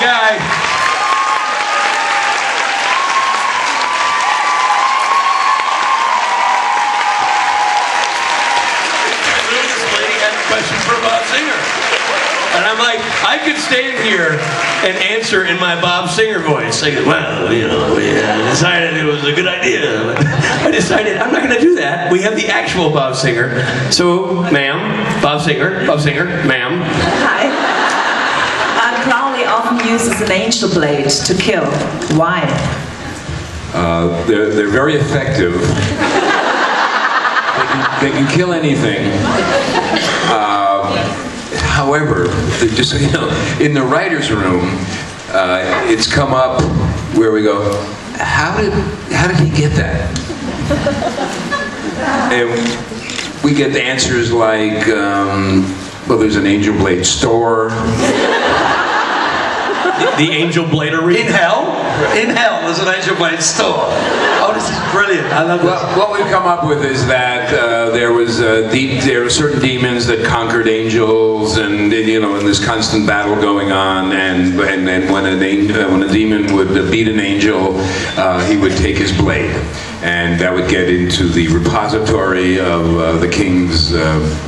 the guy. This lady had a question for Bob Singer. And I'm like, I could stand here and answer in my Bob Singer voice. I go, well, you know, we decided it was a good idea. But I decided I'm not going to do that. We have the actual Bob Singer. So, ma'am, Bob Singer, ma'am. Hi. Crowley often uses an angel blade to kill. Why? They're very effective. They can kill anything. However, just so you know, in the writer's room, it's come up where we go, how did he get that? And we get answers like, well, there's an angel blade store. The Angel Bladery? In hell? In hell, there's an Angel Blade store. Oh, this is brilliant. I love this. Well, what we've come up with is that there were certain demons that conquered angels, and you know, and this constant battle going on. And when a demon would beat an angel, he would take his blade, and that would get into the repository of the king's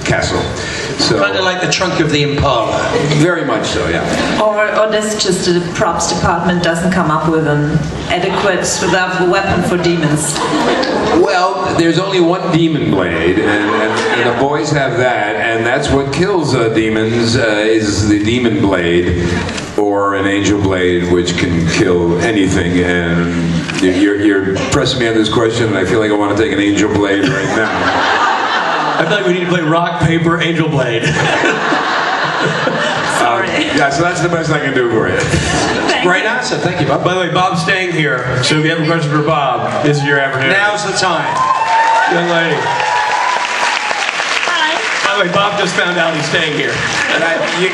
castle. So, kind of like the trunk of the Impala. Very much so, yeah. Or does just the props department doesn't come up with an adequate weapon for demons? Well, there's only one demon blade, and the boys have that, and that's what kills demons, is the demon blade, or an angel blade, which can kill anything. And you're pressing me on this question, and I feel like I want to take an angel blade right now. I feel like we need to play rock, paper, angel blade. Sorry. Yeah, so that's the best I can do for you. Great answer, thank you, Bob. By the way, Bob's staying here, so if you have a question for Bob, this is your opportunity. Now's the time. Young lady. Hi. By the way, Bob just found out he's staying here.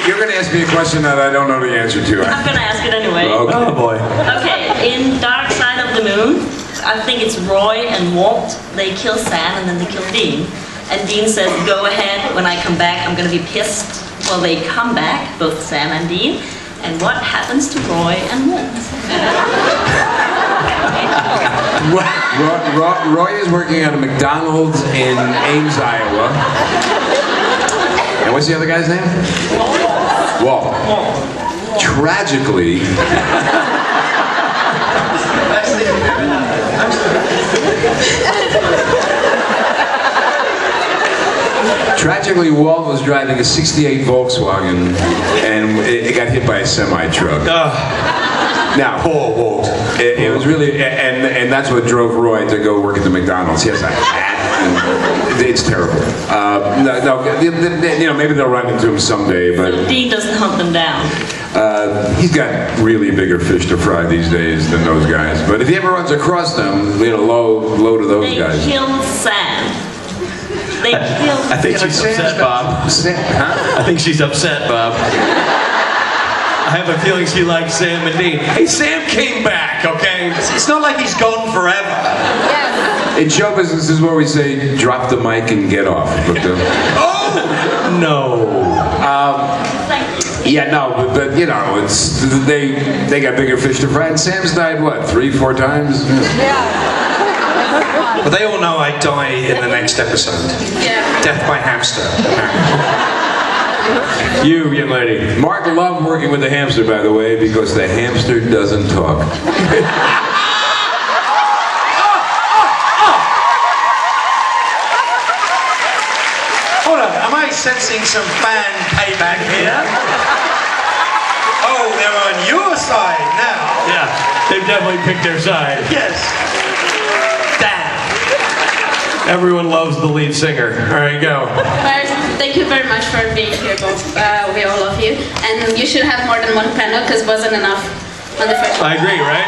You're going to ask me a question that I don't know the answer to. I'm gonna ask it anyway. Okay. Oh boy. Okay, in Dark Side of the Moon, I think it's Roy and Walt. They kill Sam and then they kill Dean. And Dean says, go ahead, when I come back, I'm gonna be pissed. Well, they come back, both Sam and Dean. And what happens to Roy and Walt? Roy is working at a McDonald's in Ames, Iowa. And what's the other guy's name? Walt. Tragically, Tragically, Walt was driving a '68 Volkswagen, and it got hit by a semi-truck. Now, Poor Walt. it was really, and that's what drove Roy to go work at the McDonald's. He has a hat, and it's terrible. You know, maybe they'll run into him someday, but Dean doesn't hunt them down. he's got really bigger fish to fry these days than those guys. But if he ever runs across them, you know, low to those guys. They killed Sam. They killed. I think she's upset, Bob. I think she's upset, Bob. I have a feeling she likes Sam and Dean. Hey, Sam came back, okay? It's not like he's gone forever. In show business, this is where we say, drop the mic and get off. But, Oh! No. yeah, no, but you know, it's they got bigger fish to fry. And Sam's died what, 3-4 times? But they all know I die in the next episode. Yeah. Death by hamster. You, young lady. Mark loved working with the hamster, by the way, because the hamster doesn't talk. Hold on, am I sensing some fan payback here? Oh, they're on your side now. Yeah, they've definitely picked their side. Yes. Damn. Everyone loves the lead singer. All right, go. First, thank you very much for being here, both. We all love you. And you should have more than one panel, because it wasn't enough on the first one. I agree, right?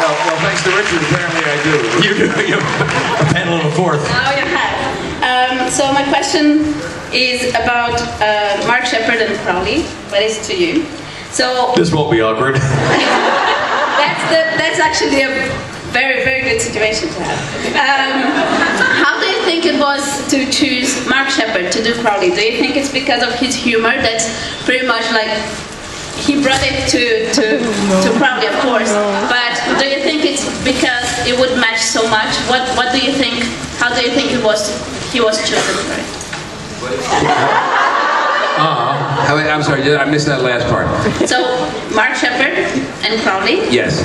Well, thanks to Richard, apparently I do. You do. You have a panel of a fourth. Now you have. So my question is about Mark Shepard and Crowley, but it's to you. So This won't be awkward. that's actually a very, very good situation to have. How do you think it was to choose Mark Shepard to do Crowley? Do you think it's because of his humor that's pretty much like he brought it to Crowley, of course. But do you think it's because it would match so much? What do you think? How do you think he was chosen for it? I'm sorry, I missed that last part. So Mark Shepard and Crowley. Yes.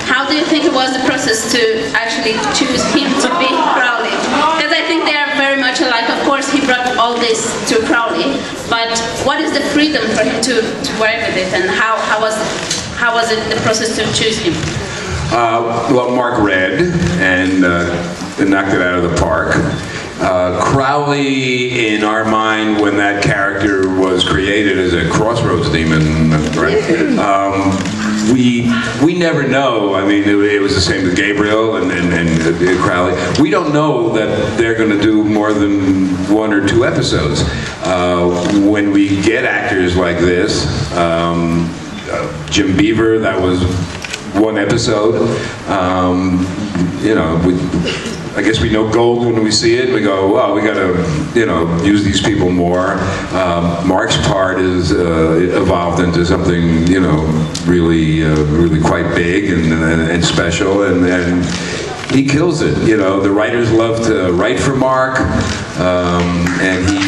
How do you think it was the process to actually choose him to be Crowley? Because I think they are very much alike. Of course, he brought all this to Crowley, but what is the freedom for him to work with it, and how was it the process to choose him? Well, Mark read and knocked it out of the park. Crowley, in our mind, when that character was created as a crossroads demon, right? We never know. I mean, it was the same with Gabriel and Crowley. We don't know that they're going to do more than 1 or 2 episodes. When we get actors like this, Jim Beaver, that was 1 episode. I guess we know gold when we see it. We go, well, we got to, use these people more. Mark's part is evolved into something, really quite big and special, and he kills it. The writers love to write for Mark, and he.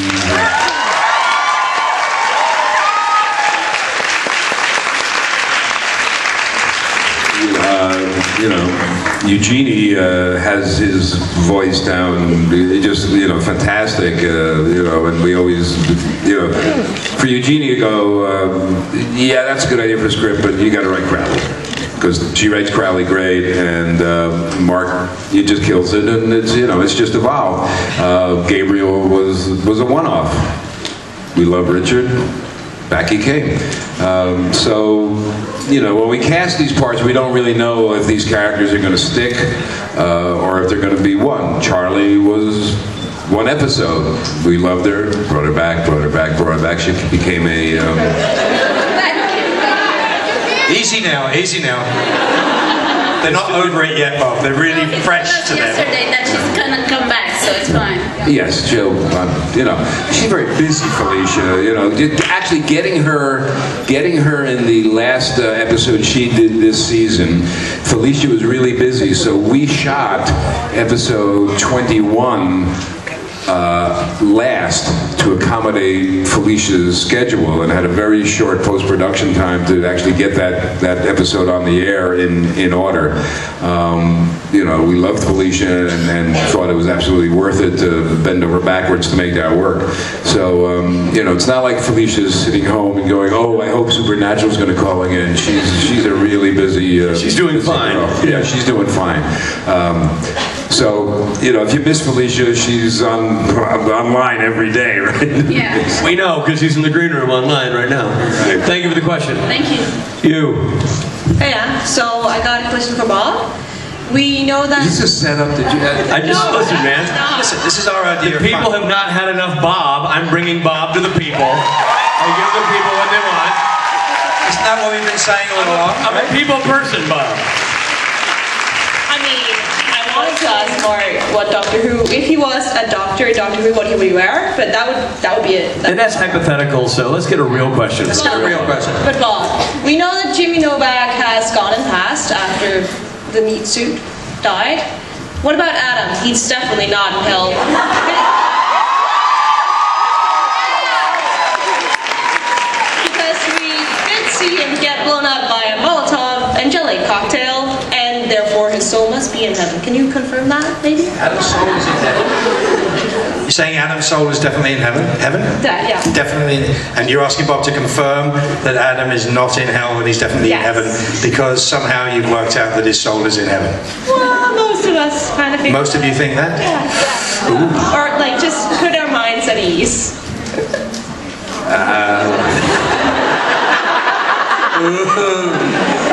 Eugenie has his voice down, just, fantastic, and we always, for Eugenie to go, yeah, that's a good idea for a script, but you got to write Crowley. Because she writes Crowley great, and Mark, he just kills it, and it's just evolved. Gabriel was a one-off. We love Richard. Back he came. When we cast these parts, we don't really know if these characters are going to stick or if they're going to be one. Charlie was 1 episode. We loved her, brought her back. She became a... Easy now. They're not over it yet, Bob. They're really fresh to them. Yesterday that she's gonna come back, so it's fine. Yes, she'll, she's very busy, Felicia. Actually getting her in the last episode she did this season, Felicia was really busy, so we shot episode 21 last to accommodate Felicia's schedule, and had a very short post-production time to actually get that episode on the air in order. We loved Felicia and thought it was absolutely worth it to bend over backwards to make that work. So, it's not like Felicia's sitting home and going, oh, I hope Supernatural's going to call again. She's a really busy... she's doing fine. Yeah, she's doing fine. If you miss Felicia, she's online every day, right? Yeah. We know, because she's in the green room online right now. Right. Thank you for the question. Thank you. You. Hey, so I got a question for Bob. We know that... Is this a setup? Listen, man. Listen, this is our idea. The people have not had enough Bob. I'm bringing Bob to the people. I give the people what they want. Isn't that what we've been saying all along? I'm a people person, Bob. I mean, I wanted to ask Mark what Doctor Who, if he was a doctor, Doctor Who, what he would wear, but that would be it. And that's hypothetical, so let's get a real question. Let's get a real question. But Bob, we know that Jimmy Novak has gone and passed after the meat suit died. What about Adam? He's definitely not in hell. Because we did see him get blown up by a Molotov and jelly cocktail, and therefore his soul must be in heaven. Can you confirm that, maybe? Adam's soul is in heaven. You're saying Adam's soul is definitely in heaven? Yeah. Definitely. And you're asking Bob to confirm that Adam is not in hell and he's definitely in heaven because somehow you've worked out that his soul is in heaven. Well, most of us kind of think... Most of you think that? Yeah. Or, just put our minds at ease.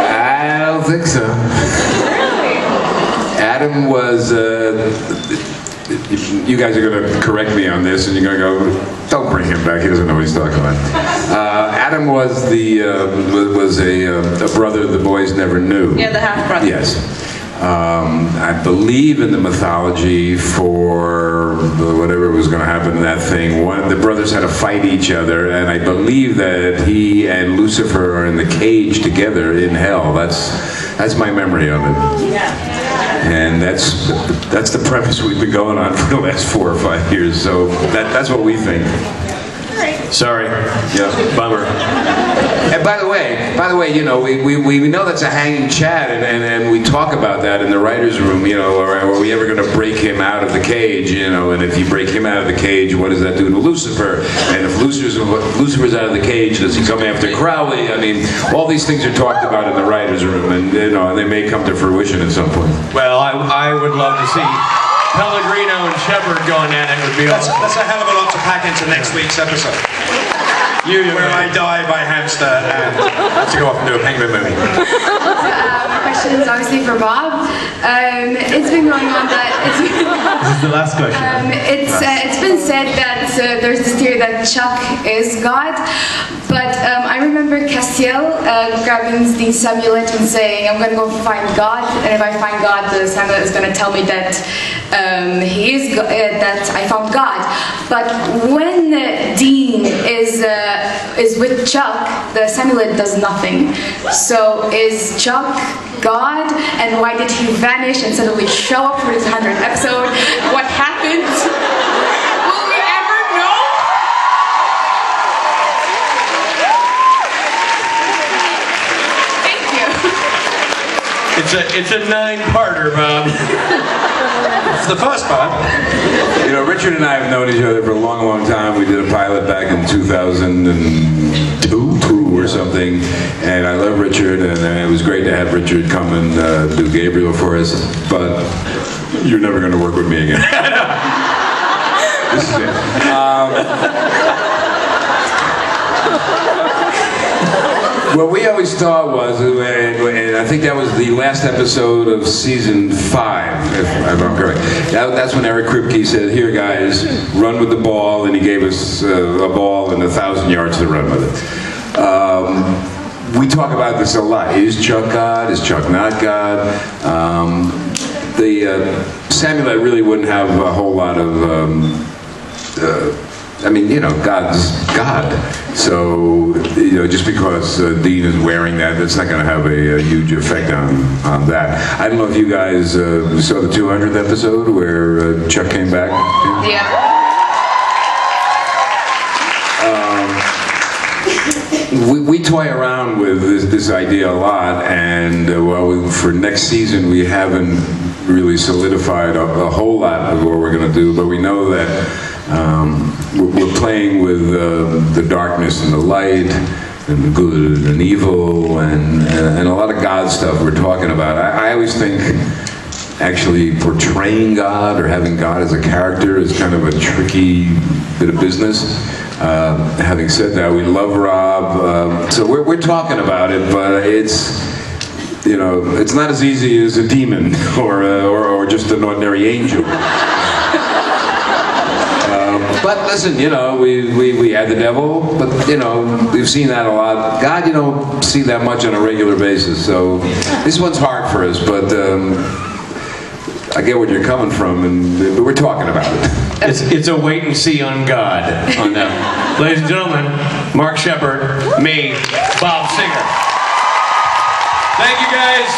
I don't think so. Adam was... you guys are going to correct me on this, and you're going to go, don't bring him back. He doesn't know what he's talking about. Adam was a brother the boys never knew. Yeah, the half-brother. Yes. I believe in the mythology for whatever was going to happen to that thing. The brothers had to fight each other, and I believe that he and Lucifer are in the cage together in hell. That's my memory of it. And that's the premise we've been going on for the last 4 or 5 years. So that's what we think. Sorry. Yeah. Bummer. And by the way, you know, we know that's a hanging chat, and we talk about that in the writer's room, you know, are we ever going to break him out of the cage, you know, and if you break him out of the cage, what does that do to Lucifer? And if Lucifer's out of the cage, does he come after Crowley? I mean, all these things are talked about in the writer's room, and, you know, they may come to fruition at some point. Well, I would love to see Pellegrino and Shepard going at it. Would be awesome. That's a hell of a lot to pack into next week's episode. Where I die by hamster and have to go off and do a penguin movie. My question is obviously for Bob. It's been going on that This is the last question. it's been said that there's this theory that Chuck is God, but I remember Castiel grabbing the amulet and saying, "I'm going to go find God, and if I find God, the amulet is going to tell me that he is that I found God." But when Dean is with Chuck, the amulet does nothing. So is Chuck God? And why did he vanish and suddenly show up for his 100th episode? What happened? Will we ever know? Thank you. It's a 9-parter, Bob. For the first part, You know, Richard and I have known each other for a long, long time. We did a pilot back in 2002 or something, and I love Richard, and it was great to have Richard come and do Gabriel for us, but you're never going to work with me again. This is it. What we always thought was, and I think that was the last episode of season 5, if I'm correct. That's when Eric Kripke said, "Here, guys, run with the ball," and he gave us a ball and 1,000 yards to run with it. We talk about this a lot. Is Chuck God? Is Chuck not God? Samuel really wouldn't have a whole lot of. I mean, you know, God's God. So, you know, just because Dean is wearing that, that's not going to have a huge effect on that. I don't know if you guys saw the 200th episode where Chuck came back. Yeah. We toy around with this idea a lot, and for next season we haven't really solidified a whole lot of what we're going to do, but we know that we're playing with the darkness and the light, and the good and evil, and a lot of God stuff we're talking about. I always think actually portraying God or having God as a character is kind of a tricky bit of business. Having said that, we love Rob, so we're talking about it, but it's, you know, it's not as easy as a demon or just an ordinary angel. But listen, you know, we had the devil, but, you know, we've seen that a lot. God, you don't see that much on a regular basis, so this one's hard for us, but I get where you're coming from, but we're talking about it. It's a wait and see on God on that. Ladies and gentlemen, Mark Shepard, me, Bob Singer. Thank you, guys.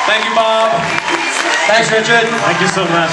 Thank you, Bob. thanks, Richard. Thank you so much.